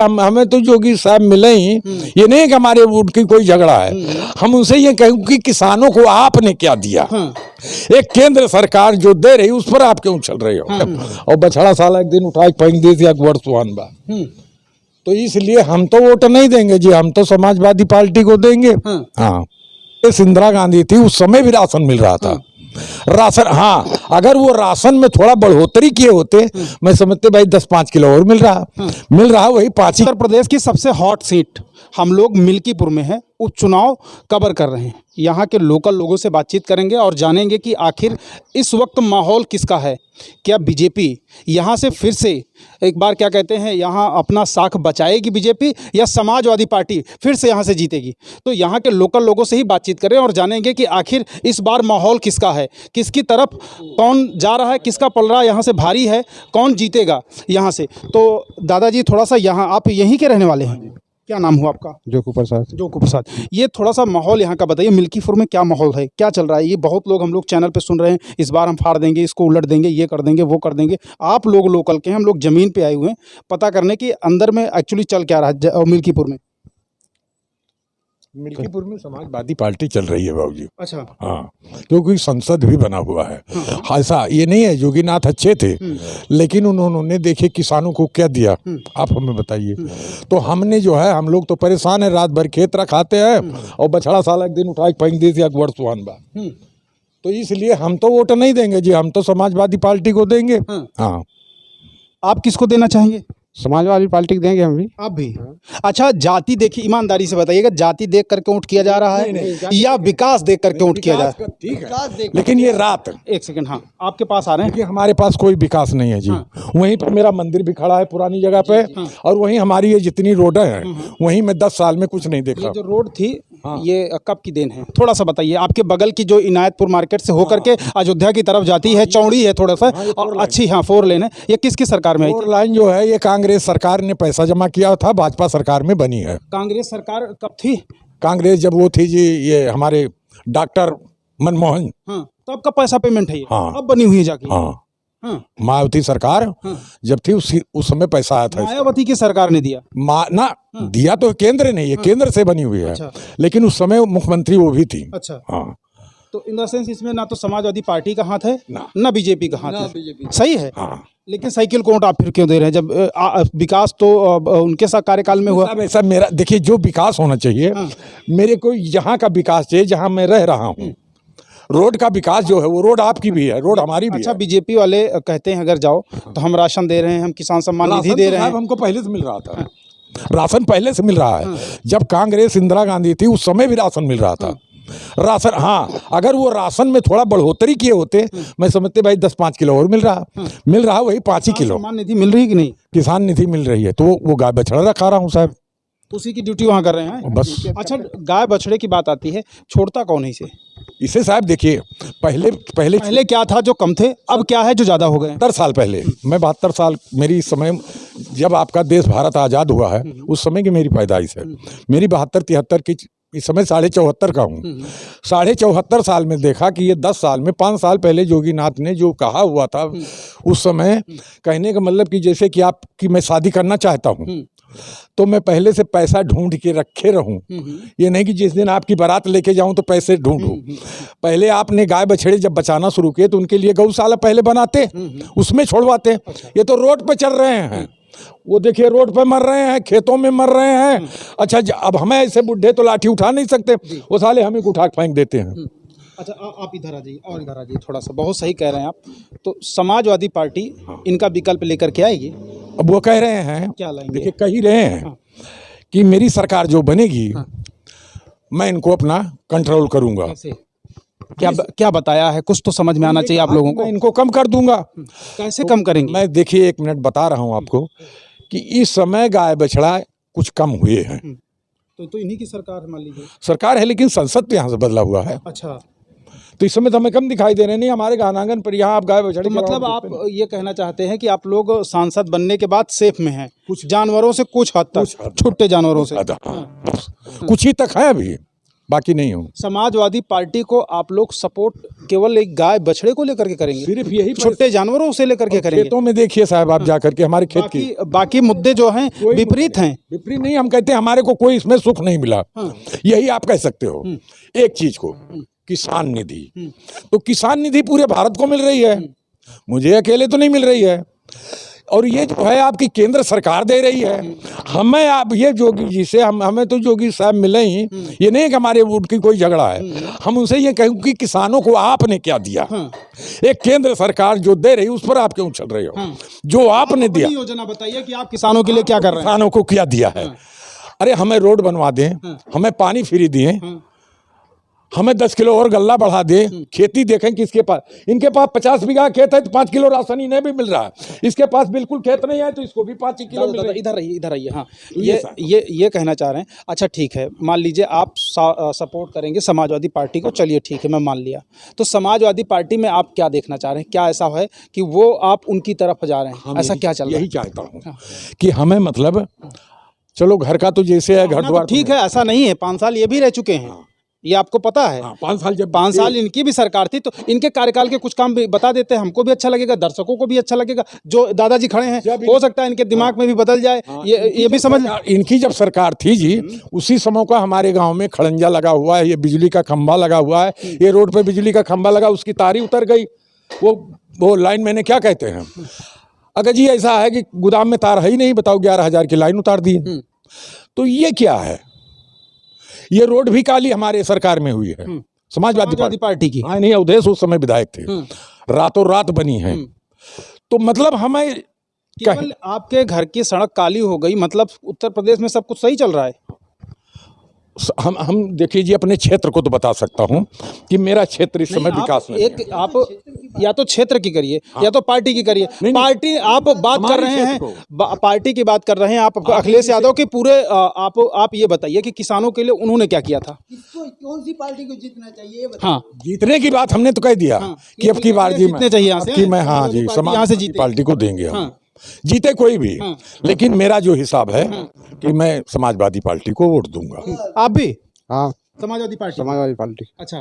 हमें तो योगी साहब मिले ही, ये नहीं कि हमारे उनकी कोई झगड़ा है। हम उनसे ये कहूँ कि किसानों को आपने क्या दिया, एक केंद्र सरकार जो दे रही उस पर आप क्यों चल रहे हो। और बछड़ा साला एक दिन उठा के फेंक दी थी अकबर सुहान बा, तो इसलिए हम तो वोट नहीं देंगे जी, हम तो समाजवादी पार्टी को देंगे। हाँ, इंदिरा गांधी थी उस समय भी राशन मिल रहा था। राशन, हाँ, अगर वो राशन में थोड़ा बढ़ोतरी किए होते, मैं समझते भाई 10-5 किलो और मिल रहा वही 5 ही। उत्तर प्रदेश की सबसे हॉट सीट हम लोग मिल्कीपुर में है, उपचुनाव कवर कर रहे हैं। यहाँ के लोकल लोगों से बातचीत करेंगे और जानेंगे कि आखिर इस वक्त माहौल किसका है। क्या बीजेपी यहाँ से फिर से एक बार क्या कहते हैं यहाँ अपना साख बचाएगी बीजेपी, या समाजवादी पार्टी फिर से यहाँ से जीतेगी। तो यहाँ के लोकल लोगों से ही बातचीत करें और जानेंगे कि आखिर इस बार माहौल किसका है, किसकी तरफ कौन जा रहा है, किसका पलड़ा यहाँ से भारी है, कौन जीतेगा यहाँ से। तो दादाजी थोड़ा सा यहाँ, आप यहीं के रहने वाले हैं, क्या नाम हुआ आपका? जोकू प्रसाद। जोकू प्रसाद। ये थोड़ा सा माहौल यहाँ का बताइए, मिल्कीपुर में क्या माहौल है, क्या चल रहा है? ये बहुत लोग हम लोग चैनल पे सुन रहे हैं, इस बार हम फाड़ देंगे, इसको उलट देंगे, ये कर देंगे, वो कर देंगे। आप लोग लोकल के हैं, हम लोग ज़मीन पे आए हुए हैं पता करने कि अंदर में एक्चुअली चल क्या रहा है मिल्कीपुर में। मिल्कीपुर में समाजवादी पार्टी चल रही है बाबूजी। अच्छा। हाँ, क्योंकि संसद भी बना हुआ है। ऐसा ये नहीं है योगीनाथ अच्छे थे, लेकिन उन्होंने देखे किसानों को क्या दिया, आप हमें बताइए। तो हमने जो है, हम लोग तो परेशान है, रात भर खेत रखाते हैं और बछड़ा साला एक दिन उठा के फेंक दी थी अकबर सुहान बा, तो इसलिए हम तो वोट नहीं देंगे जी, हम तो समाजवादी पार्टी को देंगे। हाँ, आप किसको देना चाहेंगे? समाजवादी पार्टी देंगे हम भी। आप भी? अच्छा, जाति देखिए, ईमानदारी से बताइएगा, जाति देख करके वोट किया जा रहा है या विकास देख करके वोट किया जा रहा है? ठीक है, लेकिन ये रात, एक सेकंड, हाँ आपके पास आ रहे हैं। कि हमारे पास कोई विकास नहीं है जी। वहीं पर मेरा मंदिर भी खड़ा है पुरानी जगह पे, और वहीं हमारी ये जितनी रोडें हैं, वहीं मैं 10 साल में कुछ नहीं देखा। जो रोड थी ये कब की देन है, थोड़ा सा बताइए। आपके बगल की जो इनायतपुर मार्केट से होकर के अयोध्या की तरफ जाती है, चौड़ी है थोड़ा सा, और अच्छी, हाँ 4 लेन है। ये किसकी सरकार में आई? 4 लाइन जो है ये कांग्रेस सरकार ने पैसा जमा किया था, भाजपा सरकार में बनी है। कांग्रेस सरकार कब थी? कांग्रेस जब वो थी जी, ये हमारे डॉक्टर मनमोहन, हाँ, तब का पैसा पेमेंट है ये? हाँ, अब बनी हुई है जाके? हाँ, हाँ। मायावती सरकार जब थी उस समय पैसा आया था। मायावती की सरकार ने दिया? ना, दिया तो केंद्र ने, ये केंद्र से बनी हुई है। अच्छा। लेकिन उस समय मुख्यमंत्री वो भी थी। अच्छा। हाँ, तो इन द सेंस इसमें ना तो समाजवादी पार्टी का हाथ है, ना बीजेपी का हाथ है। सही है। हाँ। लेकिन साइकिल को वोट आप फिर क्यों दे रहे हैं, जब विकास तो उनके साथ कार्यकाल में हुआ? ऐसा मेरा देखिए, जो विकास होना चाहिए, मेरे को यहाँ का विकास चाहिए जहाँ मैं रह रहा हूँ। रोड का विकास जो है, वो रोड आपकी भी है, रोड हमारी भी है। अच्छा, बीजेपी वाले कहते हैं अगर जाओ तो हम राशन दे रहे हैं, हम किसान सम्मान निधि दे रहे हैं। हमको पहले से मिल रहा था, राशन पहले से मिल रहा है। जब कांग्रेस इंदिरा गांधी थी उस समय भी राशन मिल रहा था। राशन, हाँ, अगर वो राशन में थोड़ा बढ़ोतरी किए होते, मैं समझते भाई 10-5 किलो और मिल रहा वही 5 ही किलो। सम्मान निधि मिल रही है कि नहीं? किसान निधि मिल रही है, तो वो गाय बछड़ा रखा रहा हूँ साहब, उसी की ड्यूटी वहाँ कर रहे हैं बस। अच्छा, गाय बछड़े की बात आती है, छोड़ता कौन है इसे साहब? देखिए, पहले क्या था जो कम थे, अब क्या है जो ज़्यादा हो गए? 70 साल पहले, मैं 72 साल, मेरी समय जब आपका देश भारत आज़ाद हुआ है उस समय की मेरी पैदाइश है। मेरी 72-73 की, इस समय 74.5 का हूँ। 74.5 साल में देखा कि ये 10 साल में 5 साल पहले योगीनाथ ने जो कहा हुआ था उस समय, कहने का मतलब कि जैसे कि मैं शादी करना चाहता हूँ तो मैं पहले से पैसा ढूंढ के रखे रहूं। ये नहीं कि जिस दिन आपकी बारात लेके जाऊं तो पैसे ढूंढूं। पहले आपने गाय बछड़े जब बचाना शुरू किए तो उनके लिए गौशाला पहले बनाते, उसमें छोड़वाते। ये तो रोड पे चल रहे हैं, वो देखिए रोड पे मर रहे हैं, खेतों में मर रहे हैं। अच्छा, अब हमें ऐसे बुढ़े तो लाठी उठा नहीं सकते, वो साले हमें उठा के फेंक देते हैं। अच्छा, आप इधर आ जाइए, और इधर आ जाइए थोड़ा सा, बहुत सही कह रहे हैं आप। तो समाजवादी पार्टी इनका विकल्प लेकर के आएगी? अब वो कह रहे हैं, क्या लाएंगे? देखिए, कह ही रहे हैं कि मेरी सरकार जो बनेगी मैं इनको अपना कंट्रोल करूंगा। क्या बताया है, कुछ तो समझ में आना चाहिए आप लोगों को। मैं इनको कम कर दूंगा। कैसे कम करेंगे? मैं देखिए 1 मिनट बता रहा हूं आपको कि इस समय गाय बछड़ा कुछ कम हुए हैं। तो इन्हीं की सरकार है, मान लीजिए सरकार है, लेकिन संसद तो यहाँ से बदला हुआ है। अच्छा, तो इस समय तो हमें कम दिखाई दे रहे नहीं हमारे गानांगन पर, यहाँ आप गाय बछड़े। तो मतलब आप ये कहना चाहते हैं कि आप लोग सांसद बनने के बाद सेफ में हैं, कुछ जानवरों से, कुछ हद तक, छुट्टे जानवरों से, कुछ ही तक है अभी। बाकी नहीं हूँ। समाजवादी पार्टी को आप लोग सपोर्ट केवल एक गाय बछड़े को लेकर के करेंगे, सिर्फ यही छोटे जानवरों से लेकर के करेंगे? खेतों में देखिए साहब आप जा करके हमारे खेत की बाकी मुद्दे जो हैं विपरीत हैं। विपरीत नहीं, हम कहते हैं हमारे को कोई इसमें सुख नहीं मिला, यही आप कह सकते हो। एक चीज को, किसान निधि, तो किसान निधि पूरे भारत को मिल रही है, मुझे अकेले तो नहीं मिल रही है। और ये जो है आपकी केंद्र सरकार दे रही है हमें। आप ये जोगी जी से हमें तो जोगी साहब मिले ही, ये नहीं कि हमारे वोट की कोई झगड़ा है, हम उनसे ये कहें कि किसानों को आपने क्या दिया। एक केंद्र सरकार जो दे रही उस पर आप क्यों चल रहे हो? जो आपने दिया, योजना बताइए कि आप किसानों के लिए क्या कर रहे हैं? किसानों को क्या दिया है? अरे हमें रोड बनवा दें, हमें पानी फ्री दिए, हमें 10 किलो और गल्ला बढ़ा दे। खेती देखें किसके पास, इनके पास 50 बीघा खेत है तो 5 किलो राशन इन्हें भी मिल रहा है, इसके पास बिल्कुल खेत नहीं है तो इसको भी 5 किलो मिल रहा है। इधर आइए। हाँ, ये कहना चाह रहे हैं। अच्छा ठीक है, मान लीजिए आप सपोर्ट करेंगे समाजवादी पार्टी को, चलिए ठीक है, मैं मान लिया। तो समाजवादी पार्टी में आप क्या देखना चाह रहे हैं? क्या ऐसा है कि वो आप उनकी तरफ जा रहे हैं? ऐसा क्या चल रहा है? यही चाहता हूँ कि हमें मतलब चलो घर का तो जैसे है घर द्वार, ठीक है, ऐसा नहीं है। 5 साल ये भी रह चुके हैं, ये आपको पता है। 5 साल, जब 5 साल इनकी भी सरकार थी, तो इनके कार्यकाल के कुछ काम भी बता देते हैं, हमको भी अच्छा लगेगा, दर्शकों को भी अच्छा लगेगा। जो दादाजी खड़े हैं, हो सकता है इनके दिमाग में भी बदल जाए, ये भी समझ। इनकी जब सरकार थी जी, उसी समय का हमारे गांव में खड़ंजा लगा हुआ है, ये बिजली का खंभा लगा हुआ है, ये रोड पे बिजली का खंभा लगा, उसकी तारी उतर गई, वो लाइन मैंने क्या कहते हैं। अगर जी ऐसा है कि गोदाम में तार है ही नहीं, बताओ 11,000 की लाइन उतार दी, तो ये क्या है? ये रोड भी काली हमारे सरकार में हुई है, समाजवादी पार्टी की। हाँ, नहीं अवधेश उस समय विधायक थे, रातों रात बनी है। तो मतलब हमें केवल आपके घर की सड़क काली हो गई, मतलब उत्तर प्रदेश में सब कुछ सही चल रहा है? हम देखिए जी, अपने क्षेत्र को तो बता सकता हूं कि मेरा क्षेत्र इस समय विकास में एक आप या तो क्षेत्र की करिए, या तो पार्टी की करिए। पार्टी आप बात कर रहे हैं, पार्टी की बात कर रहे हैं आप अखिलेश यादव के पूरे। आप ये बताइए कि किसानों के लिए उन्होंने क्या किया था? कौन सी पार्टी को जीतना चाहिए? हाँ, जीतने की बात हमने तो कह दिया कि अब की बार जी जीतने चाहिए यहाँ से, मैं, हाँ जी, समाजवादी पार्टी को देंगे हम, जीते कोई भी। लेकिन मेरा जो हिसाब है कि मैं समाजवादी पार्टी को वोट दूंगा। आप भी? हाँ, समाजवादी पार्टी। समाजवादी पार्टी। अच्छा,